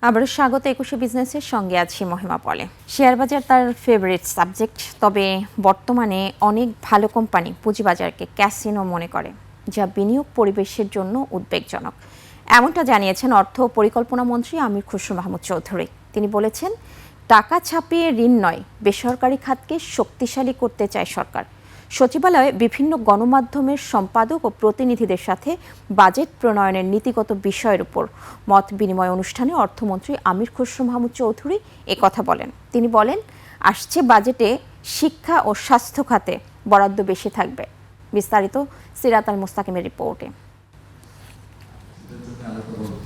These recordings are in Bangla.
আবারও স্বাগত একুশে বিজনেসের সঙ্গে আছি মহিমা পলে। শেয়ার বাজার তার ফেভারিট সাবজেক্ট, তবে বর্তমানে অনেক ভালো কোম্পানি পুঁজিবাজারকে ক্যাসিনো মনে করে, যা বিনিয়োগ পরিবেশের জন্য উদ্বেগজনক। এমনটা জানিয়েছেন অর্থ ও পরিকল্পনা মন্ত্রী আমির খসরু মাহমুদ চৌধুরী। তিনি বলেছেন, টাকা ছাপিয়ে ঋণ নয়, বেসরকারি খাতকে শক্তিশালী করতে চায় সরকার। সচিবালয়ে বিভিন্ন গণমাধ্যমের সম্পাদক ও প্রতিনিধিদের সাথে বাজেট প্রণয়নের নীতিগত বিষয়ের উপর মত বিনিময় অনুষ্ঠানে অর্থমন্ত্রী আমির খসরু মাহমুদ চৌধুরী একথা বলেন। তিনি বলেন, আসছে বাজেটে শিক্ষা ও স্বাস্থ্য খাতে বরাদ্দ বেশি থাকবে। বিস্তারিত সিরাত আল মুস্তাকিমের রিপোর্টে।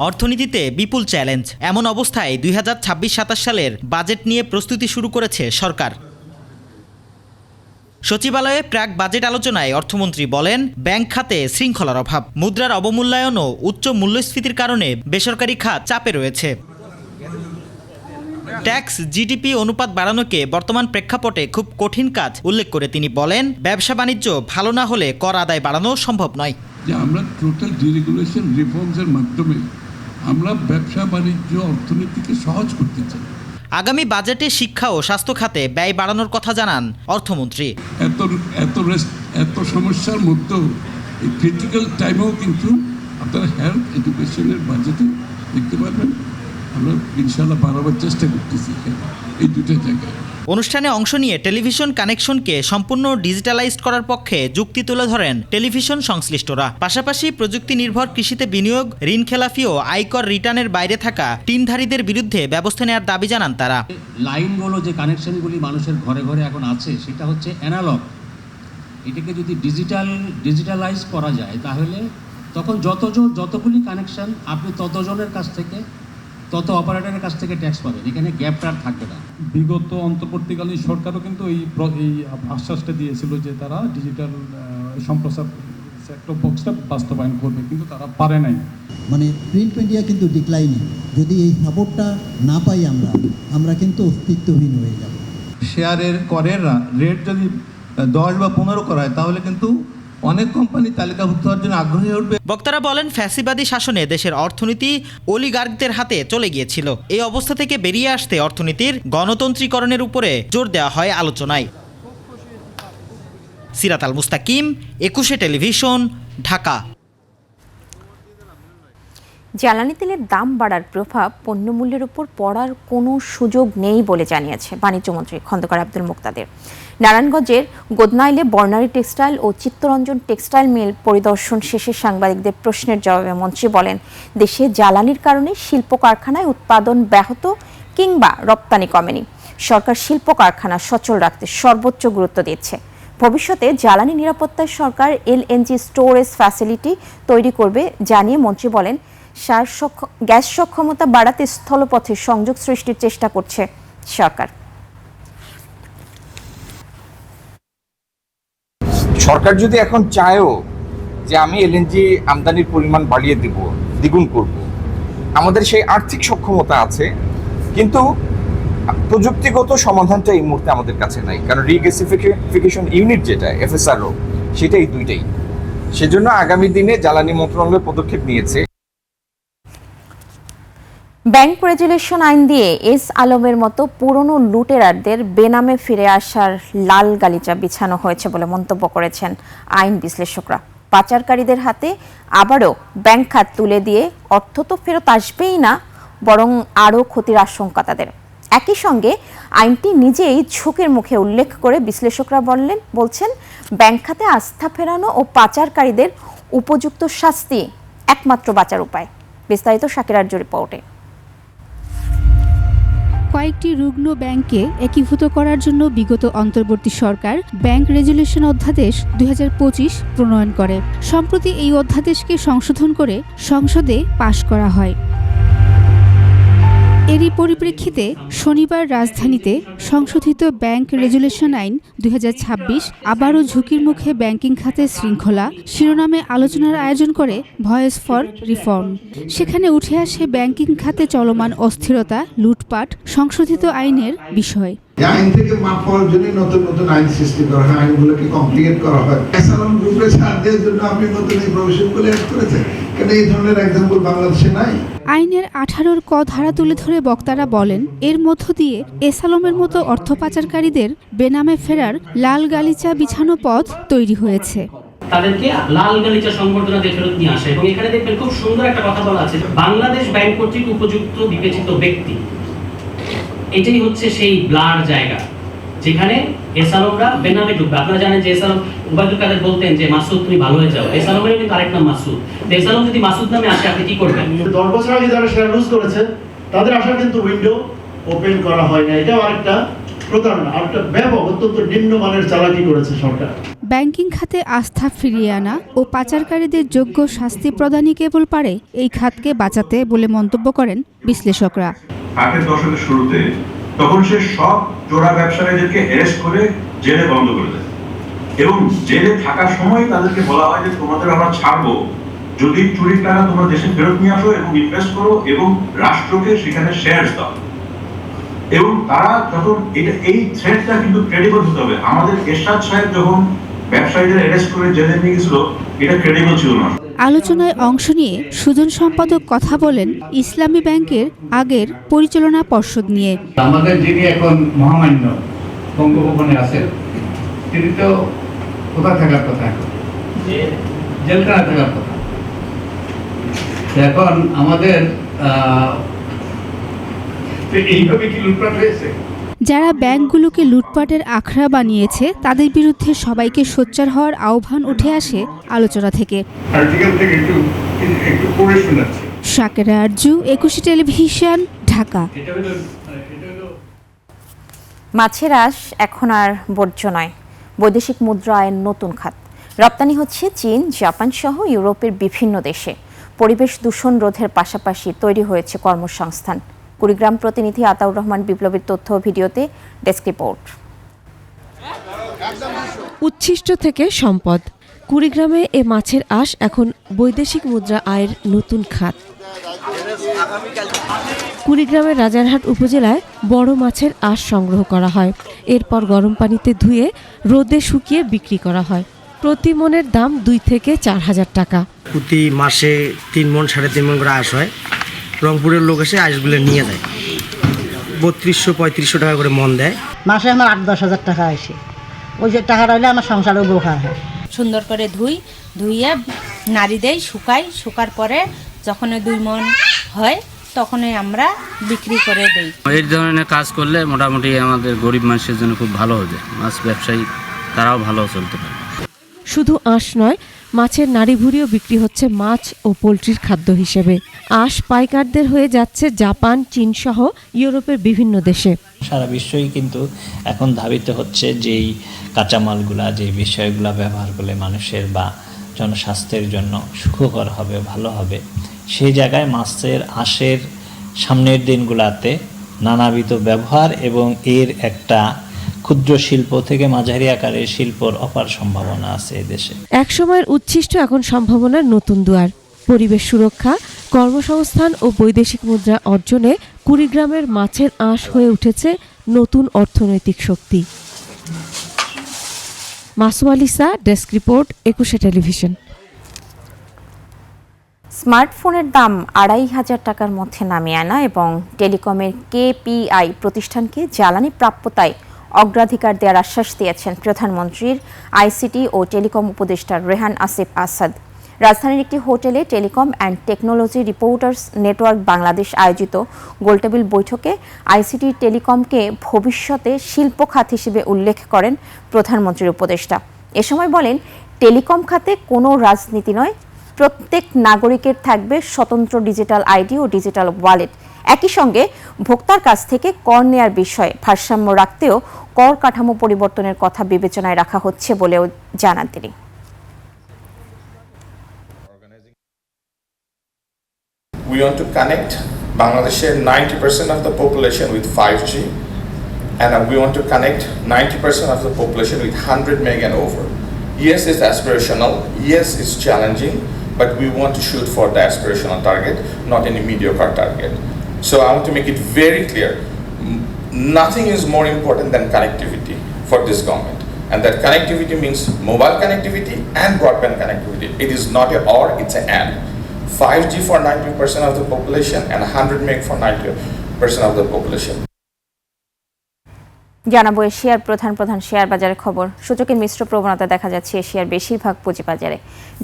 অর্থনীতিতে বিপুল চ্যালেঞ্জ, এমন অবস্থায় 2026-27 সালের বাজেট নিয়ে প্রস্তুতি শুরু করেছে সরকার। সচিবালয়ে প্রাক বাজেট আলোচনায় অর্থমন্ত্রী বলেন, ব্যাংক খাতে শৃঙ্খলার অভাব, মুদ্রার অবমূল্যায়ন ও উচ্চ মূল্যস্ফীতির কারণে বেসরকারি খাত চাপে রয়েছে। ট্যাক্স জিডিপি অনুপাত বাড়ানোকে বর্তমান প্রেক্ষাপটে খুব কঠিন কাজ উল্লেখ করে তিনি বলেন, ব্যবসা বাণিজ্য ভালো না হলে কর আদায় বাড়ানো সম্ভব নয়। যে আমরা টোটাল ডিরেগুলেশন রিফর্মসের মাধ্যমে আমরা ব্যবসা বাণিজ্য অর্থনীতিকে সহজ করতে চাই। আগামী বাজেটে শিক্ষা ও স্বাস্থ্য খাতে ব্যয় বাড়ানোর কথা জানান অর্থমন্ত্রী। এত সমস্যার মধ্যেও এই ক্রিটিক্যাল টাইমেও কিন্তু আপনারা হেলথ এডুকেশনের বাজেটে দেখতে পারবেন আমরা ইনশাআল্লাহ বাড়াবার চেষ্টা করতেছি এই দুটো জায়গায়। অনুষ্ঠানে অংশ নিয়ে টেলিভিশন কানেকশনকে সম্পূর্ণ ডিজিটালাইজড করার পক্ষে যুক্তি তুলে ধরেন টেলিভিশন সংশ্লিষ্টরা। পাশাপাশি প্রযুক্তি নির্ভর কৃষিতে বিনিয়োগ, ঋণ খেলাফি ও আয়কর রিটার্নের বাইরে থাকা টিনধারীদের বিরুদ্ধে ব্যবস্থা নেওয়ার দাবি জানান তারা। লাইনগুলো যে কানেকশনগুলি মানুষের ঘরে ঘরে এখন আছে, সেটা হচ্ছে অ্যানালগ। এটাকে যদি ডিজিটালাইজ করা যায়, তাহলে তখন যতগুলি কানেকশন আপনি ততজনের কাছ থেকে, তত অপারেটরের কাছ থেকে ট্যাক্স পাবেন, এখানে গ্যাপটা থাকবে না। বিগত অন্তর্বর্তীকালীন সরকারও কিন্তু এই আশ্বাসটা দিয়েছিল যে তারা ডিজিটাল সম্প্রচার সেক্টর বক্সটা বাস্তবায়ন করবে, কিন্তু তারা পারে নাই। মানে প্রিন্ট মিডিয়া কিন্তু ডিক্লাইনিং, যদি এই সাপোর্টটা না পাই আমরা কিন্তু অস্তিত্বহীন হয়ে যাব। শেয়ারের করের রেট যদি 10 বা 15 করা হয়, তাহলে কিন্তু অনেক কোম্পানি তালিকাভুক্ত হওয়ার জন্য আগ্রহী উঠবে। বক্তারা বলেন, ফ্যাসিবাদী শাসনে দেশের অর্থনীতি অলিগার্কদের হাতে চলে গিয়েছিল। এই অবস্থা থেকে বেরিয়ে আসতে অর্থনীতির গণতন্ত্রীকরণের উপরে জোর দেওয়া হয় আলোচনায়। সিরাত আল মুস্তাকিম, একুশে টেলিভিশন, ঢাকা। জ্বালানি তেলের দাম বাড়ার প্রভাব পণ্যমূল্যের উপর পড়ার কোনো সুযোগ নেই বলে জানিয়েছে বাণিজ্যমন্ত্রী খন্দকার আব্দুল মুক্তাদির। নারায়ণগঞ্জের গোদনাইলে বর্ণালী টেক্সটাইল ও চিত্তরঞ্জন টেক্সটাইল মিল পরিদর্শন শেষে সাংবাদিকদের প্রশ্নের জবাবে মন্ত্রী বলেন, দেশে জ্বালানির কারণে শিল্প কারখানায় উৎপাদন ব্যাহত কিংবা রপ্তানি কমেনি। সরকার শিল্প কারখানা সচল রাখতে সর্বোচ্চ গুরুত্ব দিচ্ছে। ভবিষ্যতে জ্বালানি নিরাপত্তায় সরকার এলএনজি স্টোরেজ ফ্যাসিলিটি তৈরি করবে জানিয়ে মন্ত্রী বলেন, গ্যাস সক্ষমতা বাড়াতে স্থলপথে সংযোগ সৃষ্টির চেষ্টা করছে সরকার। সরকার যদি এখন চায়ও যে আমি এলএনজি আমদানির পরিমাণ বাড়িয়ে দিব, দ্বিগুণ করব, আমাদের সেই আর্থিক সক্ষমতা আছে, কিন্তু প্রযুক্তিগত সমাধানটা এই মুহূর্তে আমাদের কাছে নাই। কারণ রিগ্যাসিফিকেশন ইউনিট যেটা এফএসআরও, সেটা এই দুইটাই। সেজন্য আগামী দিনে জ্বালানি মন্ত্রণালয় পদক্ষেপ নিয়েছে। ব্যাংক রেজুলেশন আইন দিয়ে এস আলমের মতো পুরনো লুটেরারদের বেনামে ফিরে আসার লাল গালিচা বিছানো হয়েছে বলে মন্তব্য করেছেন আইন বিশ্লেষকরা। পাচারকারীদের হাতে আবারও ব্যাংক খাত তুলে দিয়ে অর্থ তো ফেরত আসবেই না, বরং আরও ক্ষতির আশঙ্কা তাদের। একই সঙ্গে আইনটি নিজেই ঝুঁকির মুখে উল্লেখ করে বিশ্লেষকরা বলছেন, ব্যাংক খাতে আস্থা ফেরানো ও পাচারকারীদের উপযুক্ত শাস্তি একমাত্র বাঁচার উপায়। বিস্তারিত শাকিরার রিপোর্টে। কয়েকটি রুগ্ন ব্যাংককে একীভূত করার জন্য বিগত অন্তর্বর্তী সরকার ব্যাংক রেজুলেশন অধ্যাদেশ 2025 প্রণয়ন করে। সম্প্রতি এই অধ্যাদেশকে সংশোধন করে সংসদে পাশ করা হয়। এরই পরিপ্রেক্ষিতে শনিবার রাজধানীতে সংশোধিত ব্যাংক রেজুলেশন আইন 2026 আবারও ঝুঁকির মুখে ব্যাংকিং খাতে শৃঙ্খলা শিরোনামে আলোচনার আয়োজন করে ভয়েস ফর রিফর্ম। সেখানে উঠে আসে ব্যাংকিং খাতে চলমান অস্থিরতা, লুটপাট, সংশোধিত আইনের বিষয়। আইন থেকে মাপ পাওয়ার জন্য নতুন নতুন আইন সৃষ্টি করা হয়, আইনগুলোকে কমপ্লিকেট করা হয়। এসালাম গ্রুপে ছাড় দেওয়ার জন্য আপনি নতুন এই প্রভিশনগুলো অ্যাড করেছেন, কেন এই ধরনের এক্সাম্পল বাংলাদেশে নাই। আইনের 18 ক ধারা তুলে ধরে বক্তারা বলেন, এর মধ্য দিয়ে এসালমের মতো অর্থ পাচারকারীদের বেনামে ফেরার লাল গালিচা বিছানো পথ তৈরি হয়েছে। তাদেরকে লাল গালিচা সংবর্ধনা দিয়ে ফেরত নিয়ে আসে। এবং এখানে দেখবেন খুব সুন্দর একটা কথা বলা আছে, বাংলাদেশ ব্যাংক কর্তৃক উপযুক্ত বিবেচিত ব্যক্তি। এটাই হচ্ছে সেই ব্লার জায়গা যেখানে এসালমরা বেনামে ঢুকবে। আপনারা জানেন যে এসালম ওবায়দুল কাদের বলতেন যে মাসুদ তুমি ভালো হয়ে যাও, এসালমের কিন্তু আরেক নাম মাসুদ। এসালম যদি মাসুদ নামে আসে আপনি কি করবেন? 10 বছর আগে যারা শেয়ার লুজ করেছে তাদের আসার কিন্তু উইন্ডো ওপেন করা হয় না। এটাও আরেকটা প্রতারণা, আরেকটা ব্যাপক অত্যন্ত নিম্নমানের চালাকি করেছে সরকার। ব্যাংকিং খাতে আস্থা ফিরিয়ে আনা ও পাচারকারীদের যোগ্য শাস্তি প্রদানই কেবল পারে এই খাতকে বাঁচাতে বলে মন্তব্য করেন বিশ্লেষকরা। 60-এর দশকের শুরুতে তখন সে সব চোরা ব্যবসায়ীদেরকে অ্যারেস্ট করে জেলে বন্ধ করে দেয় এবং জেলে থাকার সময় তাদেরকে বলা হয় যে তোমাদের আমরা ছাড়বো যদি চুরির টাকা তোমরা দেশে ফেরত নিয়ে আসো এবং ইনভেস্ট করো এবং রাষ্ট্রকে সেখানে শেয়ার দাও। এবং তারা যখন এই থ্রেটটা কিন্তু ক্রেডিবল হতে হবে। আমাদের এরশাদ সাহেব যখন ব্যবসায়ীদের অ্যারেস্ট করে জেলে নিয়ে গেছিল, এটা ক্রেডিবল ছিল না। আলোচনায় অংশ নিয়ে সুজন সম্পাদক কথা বলেন ইসলামী ব্যাংকের আগের পরিচালনা পর্ষদ নিয়ে। আমাদের যিনি এখন মহামান্য বঙ্গভবনে আছেন তিনি তো কোথায় থাকার কথা, জেলখানা থাকার কথা। এখন আমাদের এইভাবে কি লুটপাট হয়েছে? যারা ব্যাংকগুলোকে লুটপাটের আখড়া বানিয়েছে তাদের বিরুদ্ধে সবাইকে সোচ্চার হওয়ার আহ্বান উঠে আসে আলোচনা থেকে। শাকেরা আরজু, 21 টেলিভিশন, ঢাকা। মাছের আঁশ এখন আর বর্জ্য নয়, বৈদেশিক মুদ্রা আয়ের নতুন খাত। রপ্তানি হচ্ছে চীন, জাপান সহ ইউরোপের বিভিন্ন দেশে। পরিবেশ দূষণ রোধের পাশাপাশি তৈরি হয়েছে কর্মসংস্থান। কুড়িগ্রাম প্রতিনিধি আতাউর রহমান বিপ্লবীর তথ্য ভিডিওতে ডেস্ক রিপোর্ট। উচ্ছিষ্ট থেকে সম্পদ, কুড়িগ্রামে এ মাছের আঁশ এখন বৈদেশিক মুদ্রা আয়ের নতুন খাত। কুড়িগ্রামের রাজারহাট উপজেলায় বড় মাছের আঁশ সংগ্রহ করা হয়, এরপর গরম পানিতে ধুয়ে রোদে শুকিয়ে বিক্রি করা হয়। প্রতি মনের দাম 2 থেকে 4 হাজার টাকা। প্রতি মাসে 3 মণ 3.5 মণ করে আঁশ হয়। রংপুরের লোক এসে আঁশগুলো নিয়ে যায়, 3200-3500 টাকা করে মন দেয়। মাসে আমার 8-10 হাজার টাকা আসে। ওই যে টাকা রইলে আমার সংসারও উপকার হয়। সুন্দর করে ধুইয়ে নাড়ি দেয়, শুকার পরে যখন 2 মণ হয় তখনই আমরা বিক্রি করে দেই। এই ধরনের কাজ করলে মোটামুটি আমাদের গরিব মানুষের জন্য খুব ভালো হবে। মাছ ব্যবসায়ী তারাও ভালো চলতে পারে। শুধু আঁশ নয়, মাছের নাড়িভুড়িও বিক্রি হচ্ছে মাছ ও পোলট্রির খাদ্য হিসেবে। আঁশ পাইকারদের হয়ে যাচ্ছে জাপান, চীন সহ ইউরোপের বিভিন্ন দেশে। সারা বিশ্বই কিন্তু এখন ধাবিত হচ্ছে যেই কাঁচামালগুলা, যে বিষয়গুলা ব্যবহার করলে মানুষের বা জনস্বাস্থ্যের জন্য সুখকর হবে, ভালো হবে, সেই জায়গায় মাছের আঁশের সামনের দিনগুলাতে নানাবিধ ব্যবহার এবং এর একটা ক্ষুদ্র শিল্প থেকে মাঝারি আকারের শিল্পর অপার সম্ভাবনা আছে দেশে। একসময়ের উচ্ছিষ্ট এখন সম্ভাবনার নতুন দুয়ার। পরিবেশ সুরক্ষা, কর্মসংস্থান ও বৈদেশিক মুদ্রা অর্জনে কুড়িগ্রামের মাছের আঁশ হয়ে উঠেছে নতুন অর্থনৈতিক শক্তি। Masum আলিসা, desk report, 21 television. স্মার্টফোনের দাম 2500 টাকার মধ্যে নামিয়ে আনা এবং টেলিকমের কেপিআই প্রতিষ্ঠানকে জ্বালানি প্রাপ্যতায় অগ্রাধিকার দেওয়ার আশ্বাস দিয়েছেন প্রধানমন্ত্রীর আইসিটি ও টেলিকম উপদেষ্টা রেহান আসিফ আসাদ। রাজধানীর একটি হোটেলে telecom and technology reporters network Bangladesh আয়োজিত গোলটেবিল বৈঠকে আইসিটি টেলিকমকে ভবিষ্যতে শিল্প খাত হিসেবে উল্লেখ করেন প্রধানমন্ত্রীর উপদেষ্টা। এ সময় বলেন, টেলিকম খাতে কোনো রাজনীতি নয়, প্রত্যেক নাগরিকের থাকবে স্বতন্ত্র ডিজিটাল আইডি ও ডিজিটাল ওয়ালেট। একই সঙ্গে ভোক্তার কাছ থেকে কর নেয়ার বিষয়ে ভারসাম্য রাখতেও কর কাঠামো পরিবর্তনের কথা বিবেচনায় রাখা হচ্ছে বলেও জানান তিনি। We want to connect Bangladesh 90% of the population with 5G, and we want to connect 90% of the population with 100 meg and over. Yes, it's aspirational. Yes, it's challenging, but we want to shoot for the aspirational target, not any mediocre target. So I want to make it very clear, nothing is more important than connectivity for this government. And that connectivity means mobile connectivity and broadband connectivity. It is not a or, it's an and. 5G for 90% of the population and 100 meg for 90% of the population. জানাবো এশিয়ার প্রধান শেয়ার বাজারের খবর। সূচকের মিশ্র প্রবণতা দেখা যাচ্ছে এশিয়ার বেশিরভাগ পুঁজিবাজারে।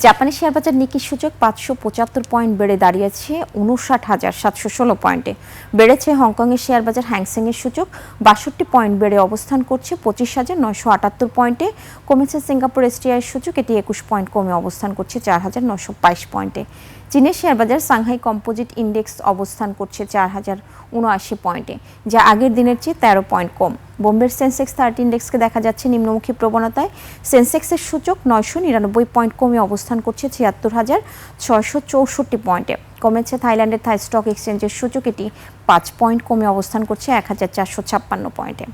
জাপানি শেয়ার বাজার নিকি সূচক 575 পয়েন্ট বেড়ে দাঁড়িয়েছে 59,716 পয়েন্টে। বেড়েছে হংকংয়ের শেয়ার বাজার হ্যাংসেং এর সূচক 62 পয়েন্ট বেড়ে অবস্থান করছে 25,978 পয়েন্টে। কমেছে সিঙ্গাপুর এসটিআই সূচক, এটি 21 পয়েন্ট কমে অবস্থান করছে 4,922 পয়েন্টে। চীনের শেয়ার বাজার সাংহাই কম্পোজিট ইন্ডেক্স অবস্থান করছে 4,079 পয়েন্টে, যা আগের দিনের চেয়ে 13 পয়েন্ট কম। বোম্বের সেন্সেক্স 30 ইন্ডেক্সকে দেখা যাচ্ছে নিম্নমুখী প্রবণতায়। সেন্সেক্সের সূচক 999 পয়েন্ট কমে অবস্থান করছে 76,664 পয়েন্টে। কমেছে থাইল্যান্ডের থাই স্টক এক্সচেঞ্জের সূচক, এটি 5 পয়েন্ট কমে অবস্থান করছে 1,456 পয়েন্টে।